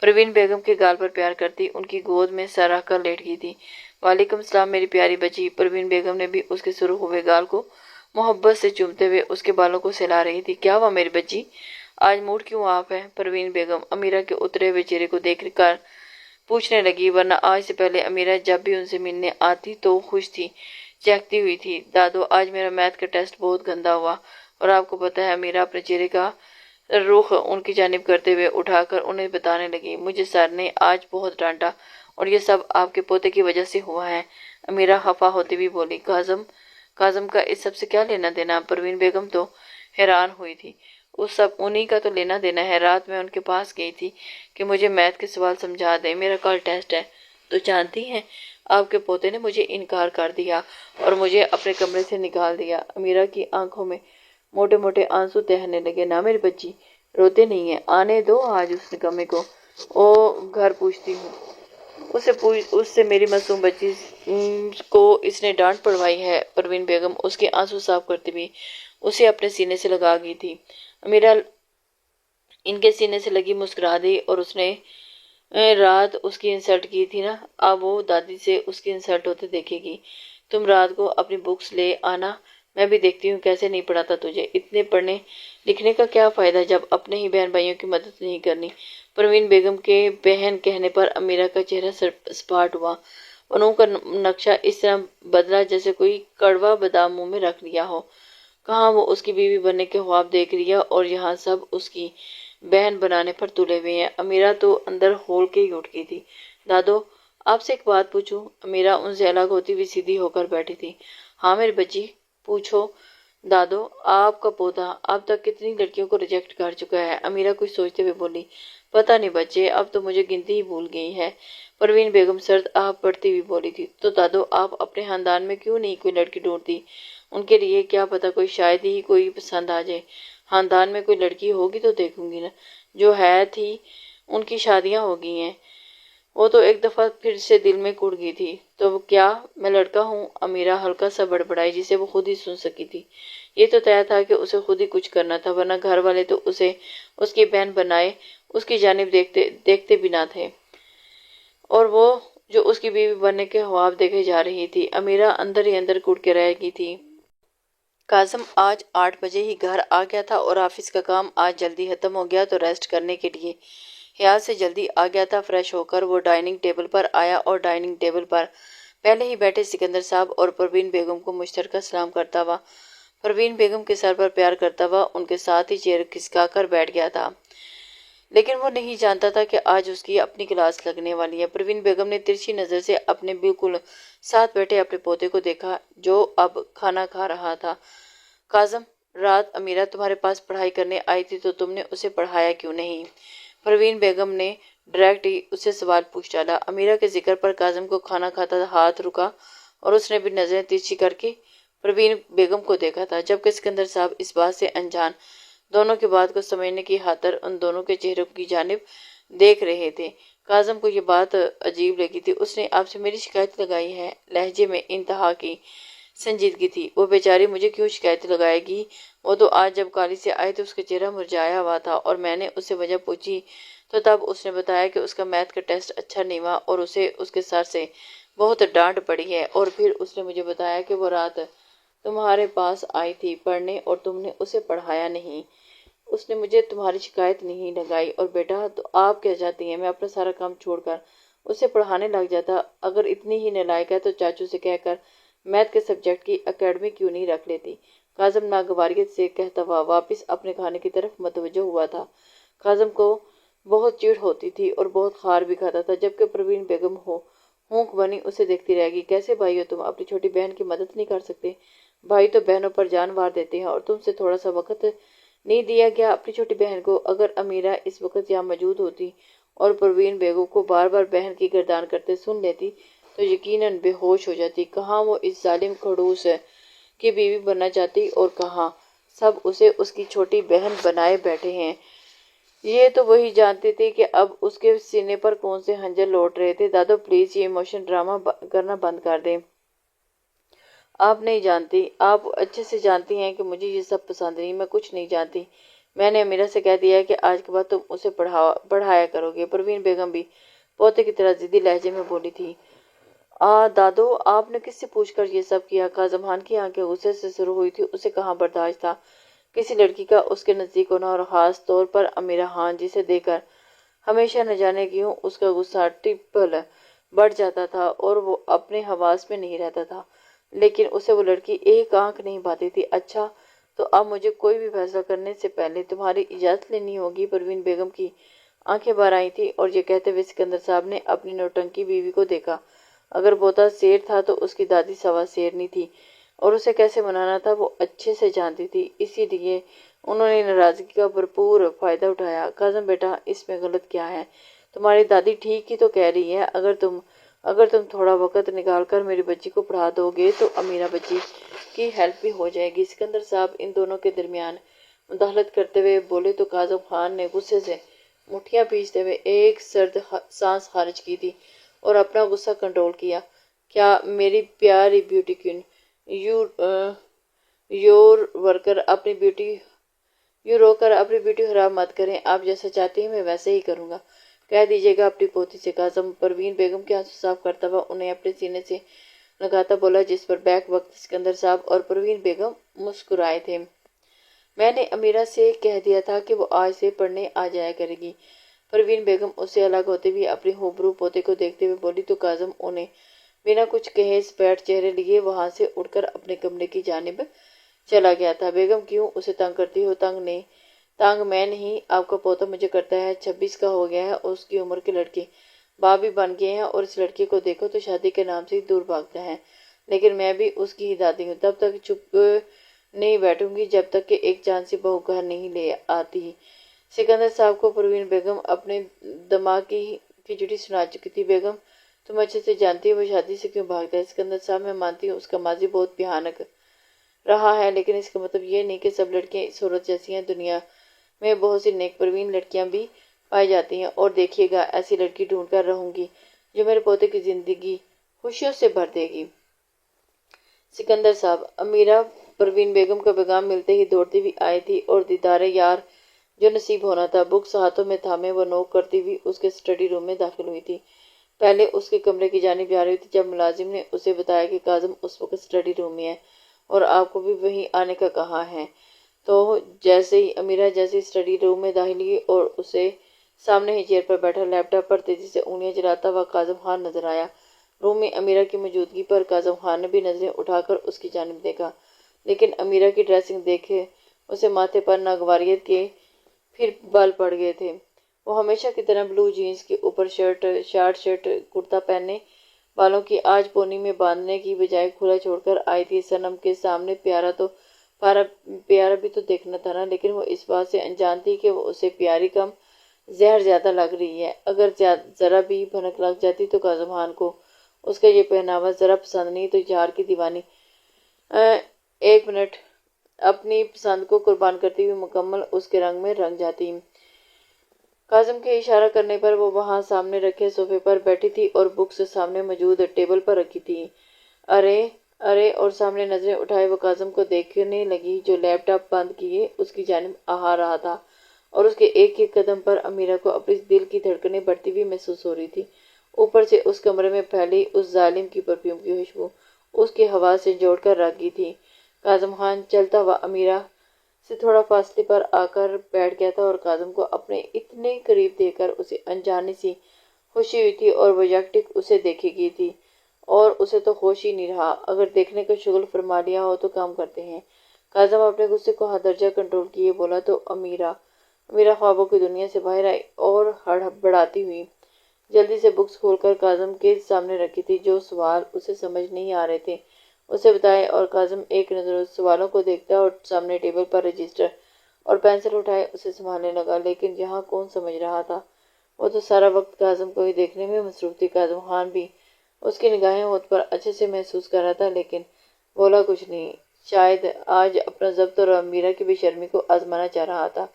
پروین بیگم کے گال پر پیار کرتی ان کی گود میں سر رکھ کر لیٹ گئی تھی۔ وعلیکم السلام میری پیاری بچی۔ پروین بیگم نے بھی اس کے سرخ ہوئے گال کو محبت سے چومتے ہوئے اس کے بالوں کو سلا رہی تھی۔ کیا ہوا میری بچی، آج موڈ کیوں آف ہے؟ پروین بیگم امیرہ کے اترے ہوئے چہرے کو دیکھ کر پوچھنے لگی، ورنہ آج سے پہلے امیرہ جب بھی ان سے ملنے آتی تو خوش تھی، چہکتی ہوئی تھی۔ دادو، آج میرا میتھ کا ٹیسٹ بہت گندا ہوا، اور آپ کو پتہ ہے؟ امیرہ اپنے چہرے کا رخ ان کی جانب کرتے ہوئے اٹھا کر انہیں بتانے لگی، مجھے سر نے آج بہت ڈانٹا اور یہ سب آپ کے پوتے کی وجہ سے ہوا ہے۔ امیرہ خفا ہوتی ہوئی بولی، کاظم کا اس سب سے کیا لینا دینا؟ پروین بیگم تو حیران ہوئی تھی۔ اس سب انہی کا تو لینا دینا ہے۔ رات میں ان کے پاس گئی تھی کہ مجھے میتھ کے سوال سمجھا دیں، میرا کل ٹیسٹ ہے، تو جانتی ہیں آپ کے پوتے نے مجھے انکار کر دیا اور مجھے اپنے کمرے سے نکال دیا۔ امیرہ کی آنکھوں میں موٹے موٹے آنسو تہنے لگے۔ نہ میری بچی، روتے نہیں ہیں، آنے دو آج اس نکمے کو، گھر پوچھتی ہوں۔ اس سے میری معصوم بچی کو اس نے ڈانٹ پڑوائی ہے۔ پروین بیگم اس کے آنسو صاف کرتی ہوئی اسے اپنے سینے سے لگا گئی تھی۔ امیرہ ان کے سینے سے لگی مسکرا دی اور اس نے رات اس کی انسلٹ کی تھی نا، اب وہ دادی سے اس کی انسلٹ ہوتے دیکھے گی۔ تم رات کو اپنی بکس لے آنا، میں بھی دیکھتی ہوں کیسے نہیں پڑھاتا تجھے۔ اتنے پڑھنے لکھنے کا کیا فائدہ جب اپنے ہی بہن بھائیوں کی مدد نہیں کرنی۔ پروین بیگم کے بہن کہنے پر امیرہ کا چہرہ سپاٹ ہوا۔ انہوں کا نقشہ اس طرح بدلا جیسے کوئی کڑوا بادام منہ میں رکھ لیا ہو۔ کہاں وہ اس کی بیوی بننے کے خواب دیکھ رہی ہے اور یہاں سب اس کی بہن بنانے پر تلے ہوئے ہیں۔ امیرہ تو اندر ہول کے ہی اٹھ گئی تھی۔ دادو، آپ سے ایک بات پوچھوں؟ امیرہ ان سے الگ ہوتی ہوئی سیدھی ہو کر بیٹھی تھی۔ ہاں میری بچی، پوچھو۔ دادو، آپ کا پوتا اب تک کتنی لڑکیوں کو ریجیکٹ کر چکا ہے؟ امیرہ کچھ سوچتے ہوئے بولی۔ پتہ نہیں بچے، اب تو مجھے گنتی ہی بھول گئی ہے، پروین بیگم سرد آہ پڑتی ہوئی بولی تھی۔ تو دادو، آپ اپنے خاندان میں کیوں نہیں کوئی لڑکی ڈھونڈتی؟ ان کے لیے کیا پتہ کوئی شاید ہی کوئی پسند آ جائے۔ خاندان میں کوئی لڑکی ہوگی تو دیکھوں گی نا، جو ہے تھی ان کی شادیاں ہو گئی ہیں، وہ تو ایک دفعہ پھر سے دل میں کڑ گئی تھی۔ تو کیا میں لڑکا ہوں؟ امیرہ ہلکا سا بڑبڑائی جسے وہ خود ہی سن سکی تھی۔ یہ تو طے تھا کہ اسے خود ہی کچھ کرنا تھا، ورنہ گھر والے تو اسے اس کی بہن بنائے اس کی جانب دیکھتے بھی نہ تھے، اور وہ جو اس کی بیوی بننے کے خواب دیکھے جا رہی تھی۔ امیرہ اندر ہی اندر کڑ کے رہ گئی تھی۔ کاظم آج 8 بجے ہی گھر آ گیا تھا اور آفس کا کام آج جلدی ختم ہو گیا تو ریسٹ کرنے کے لیے خیال سے جلدی آ گیا تھا۔ فریش ہو کر وہ ڈائننگ ٹیبل پر آیا اور ڈائننگ ٹیبل پر پہلے ہی بیٹھے سکندر صاحب اور پروین بیگم کو مشترکہ سلام کرتا ہوا، پروین بیگم کے سر پر پیار کرتا ہوا ان کے ساتھ ہی چیئر کھسکا کر بیٹھ گیا تھا۔ لیکن وہ نہیں جانتا تھا کہ آج اس کی اپنی کلاس لگنے والی ہے۔ پروین بیگم نے ترچھی نظر سے اپنے بالکل ساتھ بیٹھے اپنے پوتے کو دیکھا جو اب کھانا کھا رہا تھا۔ کاظم، رات امیرہ تمہارے پاس پڑھائی کرنے آئی تھی تو تم نے اسے پڑھایا کیوں نہیں؟ پروین بیگم نے ڈائریکٹ ہی اس سے سوال پوچھ ڈالا۔ امیرہ کے ذکر پر کاظم کو کھانا کھاتا ہاتھ رکا اور اس نے بھی نظریں ترچھی کر کے پروین بیگم کو دیکھا تھا، جبکہ سکندر صاحب اس بات سے انجان دونوں کی بات کو سمجھنے کی خاطر ان دونوں کے چہروں کی جانب دیکھ رہے تھے۔ کاظم کو یہ بات عجیب لگی تھی۔ اس نے آپ سے میری شکایت لگائی ہے؟ لہجے میں انتہا کی سنجیدگی تھی۔ وہ بیچاری مجھے کیوں شکایت لگائے گی؟ وہ تو آج جب کالج سے آئے تو اس کا چہرہ مرجھایا ہوا تھا اور میں نے اس سے وجہ پوچھی تو تب اس نے بتایا کہ اس کا میتھ کا ٹیسٹ اچھا نہیں ہوا اور اسے اس کے سر سے بہت ڈانٹ پڑی ہے، اور پھر اس نے مجھے بتایا کہ وہ رات تمہارے پاس آئی تھی پڑھنے اور تم نے اسے پڑھایا نہیں۔ اس نے مجھے تمہاری شکایت نہیں لگائی، اور بیٹا تو آپ کیا چاہتی ہیں میں اپنا سارا کام چھوڑ کر اسے پڑھانے لگ جاتا؟ اگر اتنی ہی نالائق ہے تو چاچو سے کہہ کر میتھ کے سبجیکٹ کی اکیڈمی کیوں نہیں رکھ لیتی؟ کاظم ناگواریت سے کہتا ہوا واپس اپنے کھانے کی طرف متوجہ ہوا تھا۔ کاظم کو بہت چڑ ہوتی تھی اور بہت خار بھی کھاتا تھا، جبکہ پروین بیگم ہونک بنی اسے دیکھتی رہ گئی۔ کیسے بھائی ہو تم، اپنی چھوٹی بہن کی مدد نہیں کر سکتے؟ بھائی تو بہنوں پر جان وار دیتے ہیں اور تم سے تھوڑا سا وقت نہیں دیا گیا اپنی چھوٹی بہن کو؟ اگر امیرہ اس وقت یہاں موجود ہوتی اور پروین بیگم کو بار بار بہن کی گردان کرتے سن لیتی تو یقیناً بے ہوش ہو جاتی۔ کہاں وہ اس ظالم کھڑوس کی بیوی بننا چاہتی اور کہاں سب اسے اس کی چھوٹی بہن بنائے بیٹھے ہیں۔ یہ تو وہی جانتے تھے کہ اب اس کے سینے پر کون سے خنجر لوٹ رہے تھے۔ دادو پلیز یہ ایموشن ڈرامہ کرنا بند کر دیں۔ آپ نہیں جانتی، آپ اچھے سے جانتی ہیں کہ مجھے یہ سب پسند نہیں، میں کچھ نہیں جانتی۔ میں نے امیرہ سے کہہ دیا ہے کہ آج کے بعد تم اسے پڑھایا کرو گے۔ پروین بیگم بھی پوتے کی طرح ضدی لہجے میں بولی تھی۔ دادو، آپ نے کس سے پوچھ کر یہ سب کیا؟ کاظم خان کی آنکھیں غصے سے شروع ہوئی تھی۔ اسے کہاں برداشت تھا کسی لڑکی کا اس کے نزدیک ہونا، اور خاص طور پر امیرہ خان جسے دیکھ کر ہمیشہ نہ جانے کیوں اس کا غصہ ٹرپل بڑھ جاتا تھا اور وہ اپنے حواس میں نہیں رہتا تھا، لیکن اسے وہ لڑکی ایک آنکھ نہیں بھاتی تھی۔ اچھا، تو اب مجھے کوئی بھی فیصلہ کرنے سے پہلے تمہاری اجازت لینی ہوگی۔ پروین بیگم کی آنکھیں باہر آئی تھیں اور یہ کہتے ہوئے سکندر صاحب نے اپنی نوٹنکی بیوی کو دیکھا۔ اگر پوتا شیر تھا تو اس کی دادی سوا شیرنی تھی، اور اسے کیسے منانا تھا وہ اچھے سے جانتی تھی، اسی لیے انہوں نے ناراضگی کا بھرپور فائدہ اٹھایا۔ کاظم بیٹا، اس میں غلط کیا ہے؟ تمہاری دادی ٹھیک ہی تو کہہ رہی ہے۔ اگر تم تھوڑا وقت نکال کر میری بچی کو پڑھا دو گے تو امیرہ بچی کی ہیلپ بھی ہو جائے گی۔ سکندر صاحب ان دونوں کے درمیان مداخلت کرتے ہوئے بولے تو کاظم خان نے غصے سے مٹھیاں بھیجتے ہوئے ایک سرد سانس خارج کی تھی اور اپنا غصہ کنٹرول کیا۔ کیا میری پیاری بیوٹی کوئن، یور ورکر اپنی بیوٹی یوں رو کر اپنی بیوٹی خراب مت کریں، آپ جیسا چاہتی ہیں میں ویسے ہی کروں گا، کہہ دیجیے گا اپنی پوتی سے۔ کاظم پروین بیگم کے آنسو صاف کرتا ہوا انہیں اپنے سینے سے لگاتا بولا، جس پر بیک وقت سکندر صاحب اور پروین بیگم مسکرائے تھے۔ میں نے امیرہ سے کہہ دیا تھا کہ وہ آج سے پڑھنے آ جایا کرے گی۔ پروین بیگم اس سے الگ ہوتے ہوئے اپنے ہوبرو پوتے کو دیکھتے ہوئے بولی تو کاظم انہیں بنا کچھ کہے سپیٹ چہرے لیے وہاں سے اٹھ کر اپنے کمرے کی جانب چلا گیا تھا۔ بیگم کیوں اسے تنگ کرتی ہو؟ تنگ میں نہیں، آپ کا پوتا مجھے کرتا ہے، 26 کا ہو گیا ہے اور اس کی عمر کے لڑکے باپ بھی بن گئے ہیں، اور اس لڑکے کو دیکھو تو شادی کے نام سے ہی دور بھاگتا ہے، لیکن میں بھی اس کی ہی دادی ہوں، تب تک چپ نہیں بیٹھوں گی جب تک کہ ایک چاند سی بہو گھر نہیں لے آتی۔ سکندر صاحب کو پروین بیگم اپنے دماغ کی کھچڑی سنا چکی تھی۔ بیگم تم اچھے سے جانتی ہو وہ شادی سے کیوں بھاگتا ہے؟ سکندر صاحب میں مانتی ہوں اس کا ماضی بہت بھیانک رہا ہے، لیکن اس کا مطلب یہ نہیں کہ سب لڑکیاں اس صورت جیسی ہیں، دنیا میں بہت سی نیک پروین لڑکیاں بھی پائی جاتی ہیں، اور دیکھیے گا ایسی لڑکی ڈھونڈ کر رہوں گی جو میرے پوتے کی زندگی خوشیوں سے بھر دے گی۔ سکندر صاحب، امیرہ پروین بیگم کا پیغام ملتے ہی دوڑتی ہوئی آئی تھی اور دیدار یار جو نصیب ہونا تھا، بکس ہاتھوں میں تھامے وہ نوک کرتی ہوئی اس کے اسٹڈی روم میں داخل ہوئی تھی۔ پہلے اس کے کمرے کی جانب جا رہی تھی جب ملازم نے اسے بتایا کہ کاظم اس وقت اسٹڈی روم میں ہے اور آپ کو بھی وہیں آنے کا کہا ہے، تو جیسے ہی امیرہ اسٹڈی روم میں داخل ہوئی اور اسے سامنے ہی چیئر پر بیٹھا لیپ ٹاپ پر تیزی سے انگلیاں چلاتا ہوا کاظم خان نظر آیا۔ روم میں امیرہ کی موجودگی پر کاظم خان نے بھی نظریں اٹھا کر اس کی جانب دیکھا، لیکن امیرہ کی ڈریسنگ دیکھے اسے ماتھے پر ناگواریت کے پھر بال پڑ گئے تھے۔ وہ ہمیشہ کی طرح بلو جینز کے اوپر شارٹ شرٹ کرتا پہنے بالوں کی آج پونی میں باندھنے کی بجائے کھلا چھوڑ کر آئی تھی۔ صنم کے سامنے پیارا بھی تو دیکھنا تھا نا، لیکن وہ اس بات سے انجان تھی کہ وہ اسے پیاری کم زہر زیادہ لگ رہی ہے۔ اگر ذرا بھی بھنک لگ جاتی تو کاظم خان کو اس کا یہ پہناوا ذرا پسند نہیں تو اظہار کی دیوانی 1 منٹ اپنی پسند کو قربان کرتی ہوئی مکمل اس کے رنگ میں رنگ جاتی۔ کاظم کے اشارہ کرنے پر وہ وہاں سامنے رکھے صوفے پر بیٹھی تھی اور بکس سامنے موجود ٹیبل پر رکھی تھی۔ ارے اور سامنے نظریں اٹھائے وہ کاظم کو دیکھنے لگی جو لیپ ٹاپ بند کیے اس کی جانب آ رہا تھا، اور اس کے ایک ایک قدم پر امیرہ کو اپنی دل کی دھڑکنیں بڑھتی ہوئی محسوس ہو رہی تھی۔ اوپر سے اس کمرے میں پھیلی اس ظالم کی پرفیوم کی خوشبو اس کی ہوا سے جوڑ کر رکھ گئی تھی۔ کاظم خان چلتا ہوا امیرہ سے تھوڑا فاصلے پر آ کر بیٹھ گیا تھا اور کاظم کو اپنے اتنے قریب دیکھ کر اسے انجانی سی خوشی ہوئی تھی، اور وہ یکٹک اسے دیکھے گی تھی، اور اسے تو ہوش ہی نہیں رہا۔ اگر دیکھنے کا شغل فرما لیا ہو تو کام کرتے ہیں۔ کاظم اپنے غصے کو حد درجہ کنٹرول کیے بولا تو امیرہ خوابوں کی دنیا سے باہر آئی اور ہڑبڑاتی ہوئی جلدی سے بکس کھول کر کاظم کے سامنے رکھی تھی۔ جو سوال اسے سمجھ نہیں آ رہے تھے اسے بتائے، اور کاظم ایک نظر اس سوالوں کو دیکھتا اور سامنے ٹیبل پر رجسٹر اور پینسل اٹھائے اسے سنبھالنے لگا، لیکن یہاں کون سمجھ رہا تھا؟ وہ تو سارا وقت کاظم کو ہی دیکھنے میں مصروف تھی۔ کاظم خان بھی اس کی نگاہیں ہونٹ پر اچھے سے محسوس کر رہا تھا، لیکن بولا کچھ نہیں، شاید آج اپنا ضبط اور امیرہ کی بے شرمی کو آزمانا چاہ رہا تھا۔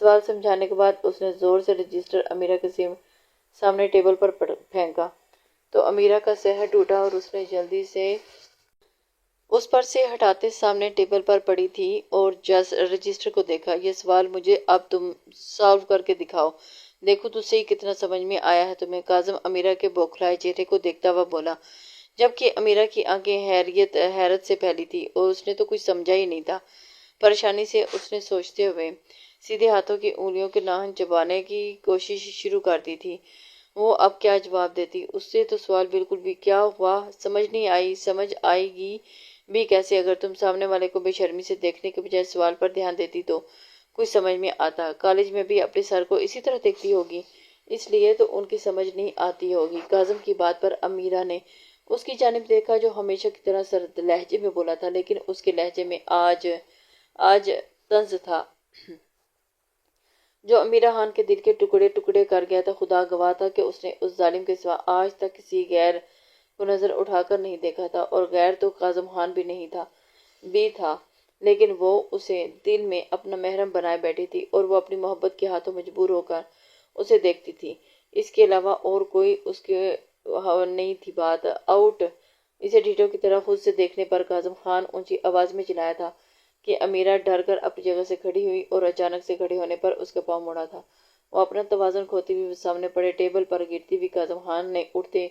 سوال سمجھانے کے بعد اس نے زور سے رجسٹر امیرہ کے سامنے ٹیبل پر پھینکا تو امیرہ کا سحر ٹوٹا اور اس نے جلدی سے اس پر سے ہٹاتے سامنے ٹیبل پر پڑی تھی اور رجسٹر کو دیکھا۔ یہ سوال مجھے اب تم سالو کر کے دکھاؤ، دیکھو تو صحیح کتنا سمجھ میں آیا ہے تمہیں۔ کاظم امیرہ کے بوکھلائے چہرے کو دیکھتا ہوا بولا، جبکہ امیرہ کی آنکھیں حیرت سے پھیلی تھی اور اس نے تو کچھ سمجھا ہی نہیں تھا۔ پریشانی سے اس نے سوچتے ہوئے سیدھے ہاتھوں کی انگلیوں کے ناخن چبانے کی کوشش شروع کر دی تھی۔ وہ اب کیا جواب دیتی؟ اس سے تو سوال بالکل بھی کیا ہوا سمجھ نہیں آئی، سمجھ آئے گی بھی کیسے؟ اگر تم سامنے والے کو بے شرمی سے دیکھنے کے بجائے سوال پر دھیان دیتی تو کچھ سمجھ میں آتا۔ کالج میں بھی اپنے سر کو اسی طرح دیکھتی ہوگی، اس لیے تو ان کی سمجھ نہیں آتی ہوگی۔ کاظم کی بات پر امیرہ نے اس کی جانب دیکھا جو ہمیشہ کی طرح سرد لہجے میں بولا تھا، لیکن اس کے لہجے میں آج طنز تھا جو امیرہ خان کے دل کے ٹکڑے ٹکڑے کر گیا تھا۔ خدا گواہ تھا کہ اس نے اس ظالم کے سوا آج تک کسی غیر کو نظر اٹھا کر نہیں دیکھا تھا، اور غیر تو کاظم خان بھی تھا، لیکن وہ اسے دل میں اپنا محرم بنائے بیٹھی تھی اور وہ اپنی محبت کے ہاتھوں مجبور ہو کر اسے دیکھتی تھی۔ اس کے علاوہ اور کوئی اس کے نہیں تھی بات آؤٹ اسے ڈھیٹوں کی طرح خود سے دیکھنے پر کاظم خان اونچی آواز میں چلایا تھا کہ امیرہ ڈر کر اپنی جگہ سے کھڑی ہوئی اور اچانک سے کھڑے ہونے پر اس کا پاؤں مڑا تھا۔ وہ اپنا توازن کھوتی ہوئی سامنے پڑے ٹیبل پر گرتی ہوئی کاظم خان نے اٹھتے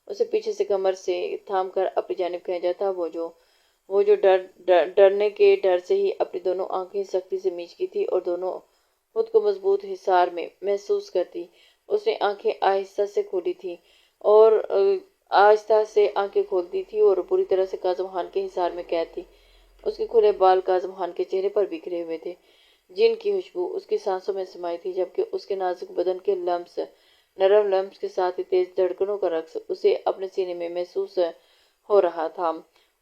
اسے پیچھے سے کمر سے تھام کر اپنی جانب کھینچا تھا۔ وہ جو ڈرنے کے ڈر سے ہی اپنی دونوں آنکھیں سختی سے میچ تھی اور دونوں خود کو مضبوط حصار میں محسوس کرتی۔ اس نے آنکھیں آہستہ سے کھولی تھی اور آہستہ سے آنکھیں کھولتی تھی اور پوری طرح سے کاظم خان کے حصار میں قید تھی۔ اس کے کھلے بال کاظم خان کے چہرے پر بکھرے ہوئے تھے، جن کی خوشبو اس کی سانسوں میں سمائی تھی، جبکہ اس کے نازک بدن کے نرم لمس کے ساتھ ہی تیز دھڑکنوں کا رقص اسے اپنے سینے میں محسوس ہو رہا تھا۔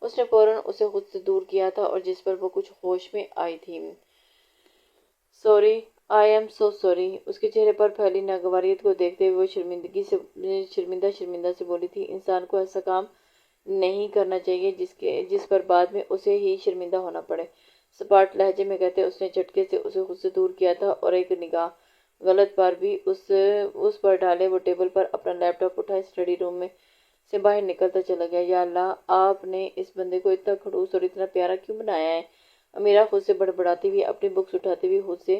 اس نے فوراً اسے خود سے دور کیا تھا اور جس پر وہ کچھ ہوش میں آئی تھی۔ Sorry, I am so sorry. اس کے چہرے پر پھیلی ناگواریت کو دیکھتے ہوئے وہ شرمندہ سے بولی تھی، انسان کو ایسا کام نہیں کرنا چاہیے جس پر بعد میں اسے ہی شرمندہ ہونا پڑے۔ سپاٹ لہجے میں کہتے اس نے جھٹکے سے اسے خود سے دور کیا تھا اور ایک نگاہ غلط پر بھی اس پر ڈالے وہ ٹیبل پر اپنا لیپ ٹاپ اٹھا اسٹڈی روم میں سے باہر نکلتا چلا گیا۔ یا اللہ، آپ نے اس بندے کو اتنا خڑوس اور اتنا پیارا کیوں بنایا ہے؟ امیرہ خود سے بڑبڑاتی ہوئی اپنی بکس اٹھاتے ہوئے خود سے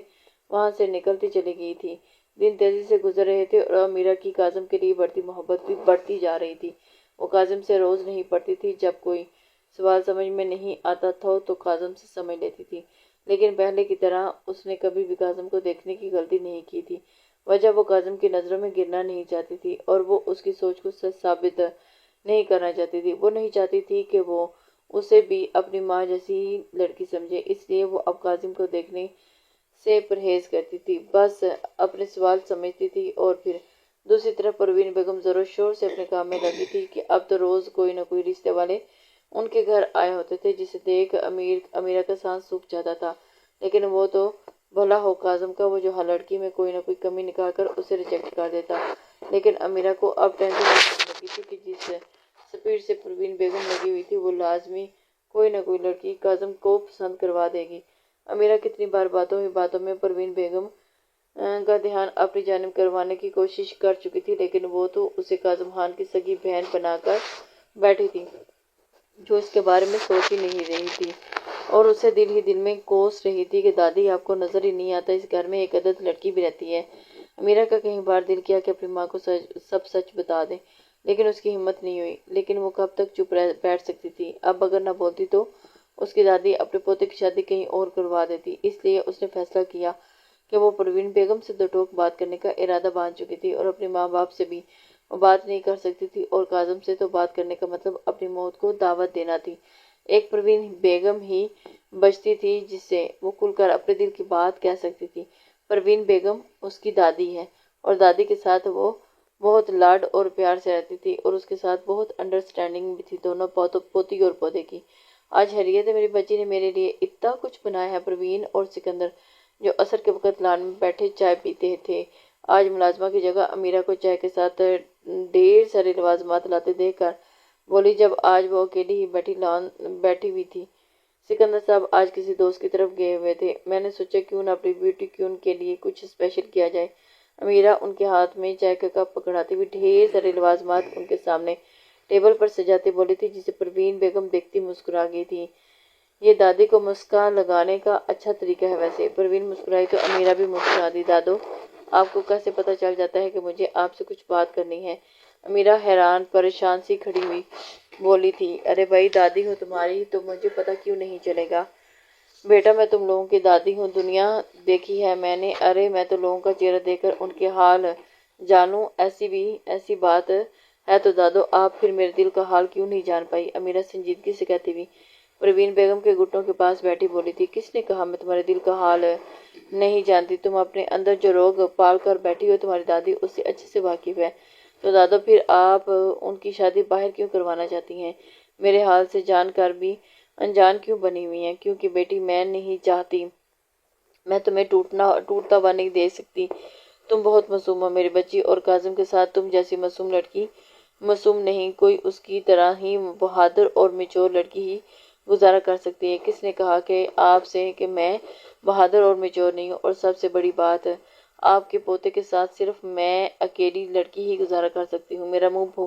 وہاں سے نکلتی چلی گئی تھی۔ دن تیزی سے گزر رہے تھے اور امیرہ کی کاظم کے لیے بڑھتی محبت بھی بڑھتی جا رہی تھی۔ وہ کاظم سے روز نہیں پڑھتی تھی، جب کوئی سوال سمجھ میں نہیں آتا تھا تو کاظم سے سمجھ لیتی تھی، لیکن پہلے کی طرح اس نے کبھی بھی کاظم کو دیکھنے کی غلطی نہیں کی تھی۔ وجہ وہ کاظم کی نظروں میں گرنا نہیں چاہتی تھی اور وہ اس کی سوچ کو سچ ثابت نہیں کرنا چاہتی تھی۔ وہ نہیں چاہتی تھی کہ وہ اسے بھی اپنی ماں جیسی ہی لڑکی سمجھے، اس لیے وہ اب کاظم کو دیکھنے سے پرہیز کرتی تھی، بس اپنے سوال سمجھتی تھی۔ اور پھر دوسری طرف پروین بیگم زور و شور سے اپنے کام میں لگی تھی کہ اب تو روز کوئی نہ کوئی رشتے والے ان کے گھر آئے ہوتے تھے، جسے دیکھ امیرہ کا سانس سوکھ جاتا تھا۔ لیکن وہ تو بھلا ہو کاظم کا، وہ جو ہر لڑکی میں کوئی نہ کوئی کمی نکال کر اسے ریجیکٹ کر دیتا۔ لیکن امیرہ کو اب ٹینشن ہونے لگی تھی کہ جس سپیڈ سے پروین بیگم لگی ہوئی تھی، وہ لازمی کوئی نہ کوئی لڑکی کاظم کو پسند کروا دے گی۔ امیرہ کتنی بار باتوں میں پروین بیگم کا دھیان اپنی جانب کروانے کی کوشش کر چکی تھی، لیکن وہ تو اسے کاظم خان کی سگی بہن بنا کر بیٹھی تھی، جو اس کے بارے میں سوچ ہی نہیں رہی تھی اور اسے دل ہی دل میں کوس رہی تھی کہ دادی، آپ کو نظر ہی نہیں آتا، اس گھر میں ایک عدد لڑکی بھی رہتی ہے۔ امیرہ کا کئی بار دل کیا کہ اپنی ماں کو سب سچ بتا دے، لیکن اس کی ہمت نہیں ہوئی۔ لیکن وہ کب تک چپ بیٹھ سکتی تھی؟ اب اگر نہ بولتی تو اس کی دادی اپنے پوتے کی شادی کہیں اور کروا دیتی۔ اس لیے اس نے فیصلہ کیا کہ وہ پروین بیگم سے دو ٹوک بات کرنے کا ارادہ باندھ چکی تھی اور اپنے ماں باپ سے بھی وہ بات نہیں کر سکتی تھی، اور کاظم سے تو بات کرنے کا مطلب اپنی موت کو دعوت دینا تھی۔ ایک پروین بیگم ہی بچتی تھی جس سے وہ کھل کر اپنے دل کی بات کہہ سکتی تھی۔ پروین بیگم اس کی دادی ہے اور دادی کے ساتھ وہ بہت لاڈ اور پیار سے رہتی تھی اور اس کے ساتھ بہت انڈرسٹینڈنگ بھی تھی دونوں پوتی اور پودے کی۔ آج خیریت ہے؟ میری بچی نے میرے لیے اتنا کچھ بنایا ہے۔ پروین اور سکندر جو عصر کے وقت لان میں بیٹھے چائے پیتے تھے، آج ملازمہ کی جگہ امیرہ کو چائے کے ساتھ ڈھیر سارے لوازمات لاتے دیکھ کر بولی، جب آج وہ اکیلی ہی بیٹھی ہوئی تھی۔ سکندر صاحب آج کسی دوست کی طرف گئے ہوئے تھے، میں نے سوچا کیوں نہ اپنی بیٹی کیون کے لیے کچھ اسپیشل کیا جائے۔ امیرہ ان کے ہاتھ میں چائے کا کپ پکڑاتی ہوئی ڈھیر سارے لوازمات ان کے سامنے ٹیبل پر سجاتے بولی تھی، جسے پروین بیگم دیکھتی مسکرا گئی تھی۔ یہ دادی کو مسکان لگانے کا اچھا طریقہ ہے ویسے۔ پروین مسکرائی تو امیرہ بھی مسکرا دی۔ دادو، آپ کو کیسے پتہ چل جاتا ہے کہ مجھے آپ سے کچھ بات کرنی ہے؟ امیرہ حیران پریشان سی کھڑی ہوئی بولی تھی، ارے بھائی، دادی ہوں تمہاری تو مجھے پتہ کیوں نہیں چلے گا؟ بیٹا، میں تم لوگوں کی دادی ہوں، دنیا دیکھی ہے میں نے۔ ارے میں تو لوگوں کا چہرہ دیکھ کر ان کے حال جانوں، ایسی بات ہے تو دادو آپ پھر میرے دل کا حال کیوں نہیں جان پائی؟ امیرہ سنجیدگی سے کہتی ہوئی پروین بیگم کے گھٹنوں کے پاس بیٹھی بولی تھی، کس نے کہا میں تمہارے دل کا حال نہیں جانتی؟ تم اپنے اندر جو روگ پال کر بیٹھی ہو، تمہاری دادی اس سے اچھے سے واقف ہے۔ تو دادو پھر آپ ان کی شادی باہر کیوں کروانا چاہتی ہیں؟ میرے حال سے جان کر بھی انجان کیوں بنی ہوئی ہیں؟ کیونکہ بیٹی میں نہیں چاہتی، میں تمہیں ٹوٹتا ہوا نہیں دیکھ سکتی۔ تم بہت معصوم ہو میری بچی، اور کاظم کے ساتھ تم جیسی معصوم لڑکی معصوم نہیں، کوئی اس کی طرح ہی بہادر اور میچور لڑکی ہی گزارا کر سکتی ہے۔ کس نے کہا کہ آپ سے کہ میں بہادر اور میچور نہیں ہوں؟ اور سب سے بڑی بات، آپ کے پوتے کے ساتھ صرف میں اکیلی لڑکی ہی گزارا کر سکتی ہوں۔ میرا منہ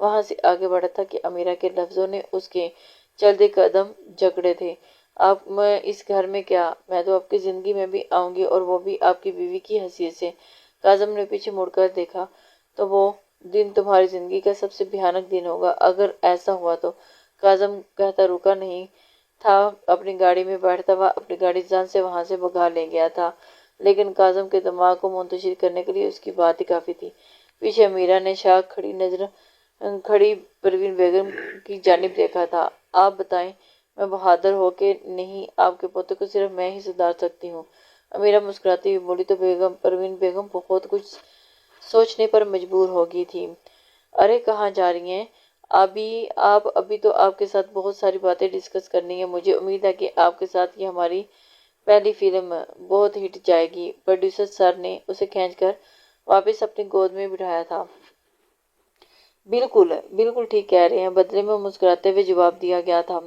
وہاں سے آگے بڑھا تھا کہ امیرہ کے لفظوں نے اس کے چلتے قدم جکڑے تھے۔ آپ میں اس گھر میں کیا، میں تو آپ کی زندگی میں بھی آؤں گی، اور وہ بھی آپ کی بیوی کی حیثیت سے۔ کاظم نے پیچھے مڑ کر دیکھا تو وہ دن تمہاری زندگی کا سب سے بھیانک دن ہوگا اگر ایسا ہوا تو۔ کاظم کہتا رکا نہیں تھا، اپنی گاڑی میں بیٹھتا ہوا اپنی گاڑی جان سے وہاں سے بھگا لے گیا تھا، لیکن کاظم کے دماغ کو منتشر کرنے کے لیے اس کی بات ہی کافی تھی۔ پیچھے امیرہ نے شاک کھڑی پروین بیگم کی جانب دیکھا تھا۔ آپ بتائیں، میں بہادر ہو کے نہیں، آپ کے پوتے کو صرف میں ہی سدھار سکتی ہوں۔ امیرہ مسکراتی ہوئی بولی تو پروین بیگم بہت کچھ سوچنے پر مجبور ہو گئی تھی۔ ارے کہاں جا رہی ہیں ابھی تو آپ کے ساتھ بہت ساری باتیں ڈسکس کرنی ہیں، مجھے امید ہے کہ آپ کے ساتھ یہ ہماری پہلی فلم بہت ہٹ جائے گی۔ پروڈیوسر سر نے اسے کھینچ کر واپس اپنی گود میں بٹھایا تھا۔ بالکل بالکل ٹھیک کہہ رہے ہیں، بدلے میں مسکراتے ہوئے جواب دیا گیا تھا۔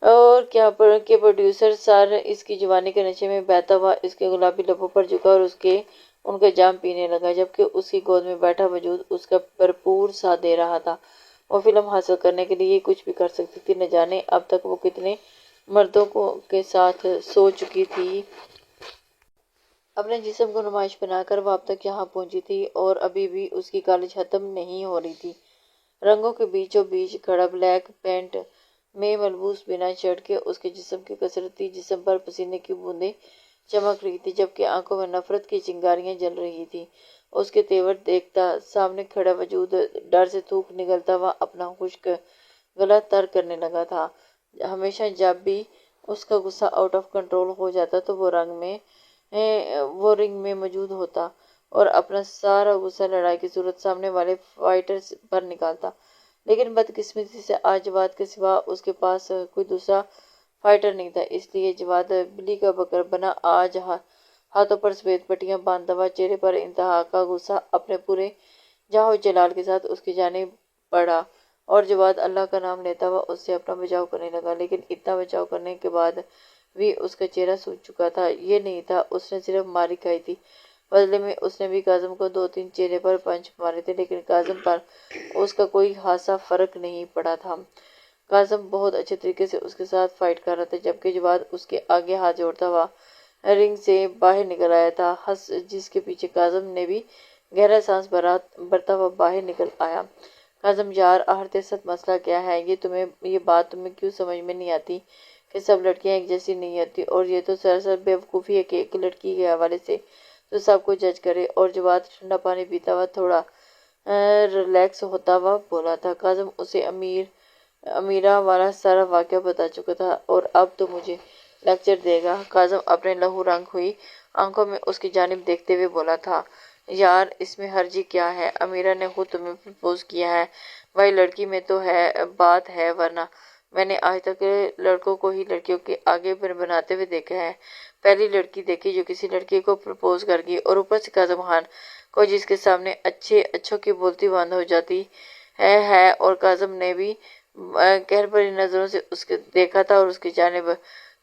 اور کیا کہ پروڈیوسر سر اس کی جوانی کے نشے میں بہتا ہوا اس کے گلابی لبوں پر جھکا اور ان کا جام پینے لگا، جبکہ اس کی گود میں بیٹھا وجود اس کا بھرپور ساتھ دے رہا تھا۔ وہ فلم حاصل کرنے کے لیے کچھ بھی کر سکتی تھی، نہ جانے اب تک وہ کتنے مردوں کے ساتھ سو چکی تھی۔ اپنے جسم کو نمائش بنا کر وہ اب تک یہاں پہنچی تھی، اور ابھی بھی اس کی کالج ختم نہیں ہو رہی تھی۔ رنگوں کے بیچوں بیچ کھڑا بلیک پینٹ میں ملبوس بنا شرٹ کے اس کے جسم کے کسرتی جسم پر پسینے کی بوندیں چمک رہی تھی، جبکہ آنکھوں میں نفرت کی چنگاریاں جل رہی تھیں۔ اس کے تیور دیکھتا سامنے کھڑا وجود ڈر سے تھوک نگلتا ہوا اپنا خشک گلا تر کرنے لگا تھا۔ ہمیشہ جب بھی اس کا غصہ آؤٹ آف کنٹرول ہو جاتا تو وہ رنگ میں موجود ہوتا اور اپنا سارا غصہ لڑائی کی صورت سامنے والے فائٹر پر نکالتا، لیکن بدقسمتی سے آج جواد کے سوا اس کے پاس کوئی دوسرا فائٹر نہیں تھا۔ اس لیے جواد بلی کا بکر بنا آج ہاتھوں پر سفید پٹیاں باندھتا ہوا، چہرے پر انتہا کا غصہ اپنے پورے جاہ و جلال کے ساتھ اس کی جانب بڑھا، اور جواد اللہ کا نام لیتا ہوا اس سے اپنا بچاؤ کرنے لگا، لیکن اتنا بچاؤ کرنے کے بعد بھی اس کا چہرہ سوج چکا تھا۔ یہ نہیں تھا اس نے صرف ماری کھائی تھی، بدلے میں اس نے بھی کاظم کو 2-3 چہرے پر پنچ مارے تھے، لیکن کاظم پر اس کا کوئی خاصا فرق نہیں پڑا تھا۔ کاظم بہت اچھے طریقے سے اس کے ساتھ فائٹ کر رہا تھا، جبکہ جواد اس کے آگے ہاتھ جوڑتا ہوا رنگ سے باہر نکل آیا تھا، جس کے پیچھے کاظم نے بھی گہرا سانس بھرتا ہوا باہر نکل آیا۔ کاظم یار ست مسئلہ کیا ہے، یہ بات تمہیں کیوں سمجھ میں نہیں آتی کہ سب لڑکیاں ایک جیسی نہیں ہوتی، اور یہ تو سراسر بیوقوفی ہے کہ ایک لڑکی کے حوالے سے تو سب کو جج کرے۔ اور جواد ٹھنڈا پانی پیتا ہوا تھوڑا ریلیکس ہوتا ہوا بولا تھا۔ کاظم اسے امیرہ والا سارا واقعہ بتا چکا تھا، اور اب تو مجھے لیکچر دے گا۔ کاظم اپنے لہو رنگ ہوئی آنکھوں میں اس کی جانب دیکھتے ہوئے بولا تھا۔ یار اس میں حرجی کیا ہے، امیرہ نے خود تمہیں پرپوز کیا ہے، وہی لڑکی میں تو بات ہے، ورنہ میں نے آج تک لڑکوں کو ہی لڑکیوں کے آگے بناتے ہوئے دیکھا ہے۔ پہلی لڑکی دیکھی جو کسی لڑکی کو پرپوز کر گئی، اور اوپر سے کاظم خان کو جس کے سامنے اچھوں کی بولتی بند ہو جاتی ہے۔ اور کاظم نے بھی قہر بھری نظروں سے اس کو دیکھا تھا، اور اس کی جانب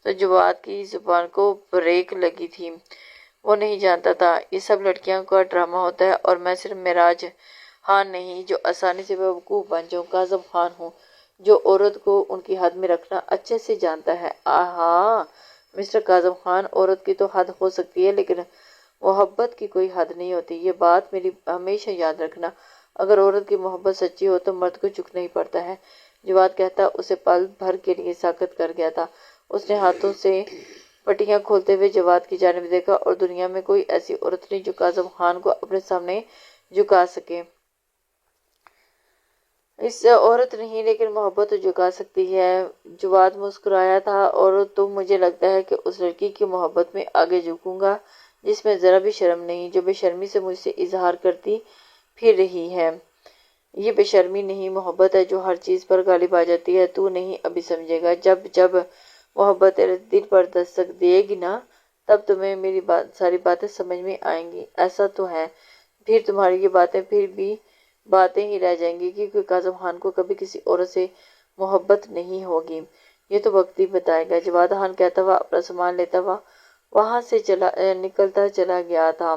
تو جواد کی زبان کو بریک لگی تھی۔ وہ نہیں جانتا تھا یہ سب لڑکیوں کا ڈرامہ ہوتا ہے، اور میں صرف معراج خان نہیں جو آسانی سے بیوقوف بن جاؤں، کاظم خان ہوں جو عورت کو ان کی حد میں رکھنا اچھے سے جانتا ہے۔ آہا مسٹر کاظم خان، عورت کی تو حد ہو سکتی ہے، لیکن محبت کی کوئی حد نہیں ہوتی، یہ بات میری ہمیشہ یاد رکھنا۔ اگر عورت کی محبت سچی ہو تو مرد کو جھکنا ہی پڑتا ہے۔ جواد کہتا اسے پل بھر کے لیے ساکت کر گیا تھا۔ اس نے ہاتھوں سے پٹیاں کھولتے ہوئے جواد کی جانب دیکھا، اور دنیا میں کوئی ایسی عورت نہیں جو کاظم خان کو اپنے سامنے جھکا سکے۔ اس سے عورت نہیں لیکن محبت تو جھکا سکتی ہے۔ جواد مسکرایا تھا۔ اور تو مجھے لگتا ہے کہ اس لڑکی کی محبت میں آگے جھکوں گا جس میں ذرا بھی شرم نہیں، جو بے شرمی سے مجھ سے اظہار کرتی پھر رہی ہے۔ یہ بے شرمی نہیں، محبت ہے جو ہر چیز پر غالب آ جاتی ہے۔ تو نہیں ابھی سمجھے گا، جب محبت تیرے دل پر دستک دے گی نا، تب تمہیں میری ساری باتیں سمجھ میں آئیں گی۔ ایسا تو ہے پھر تمہاری یہ باتیں پھر بھی باتیں ہی رہ جائیں گی، کیونکہ کاظم خان کو کبھی کسی عورت سے محبت نہیں ہوگی۔ یہ تو وقت ہی بتائے گا، جواد خان کہتا ہوا اپنا سامان لیتا ہوا وہاں سے نکلتا چلا گیا تھا۔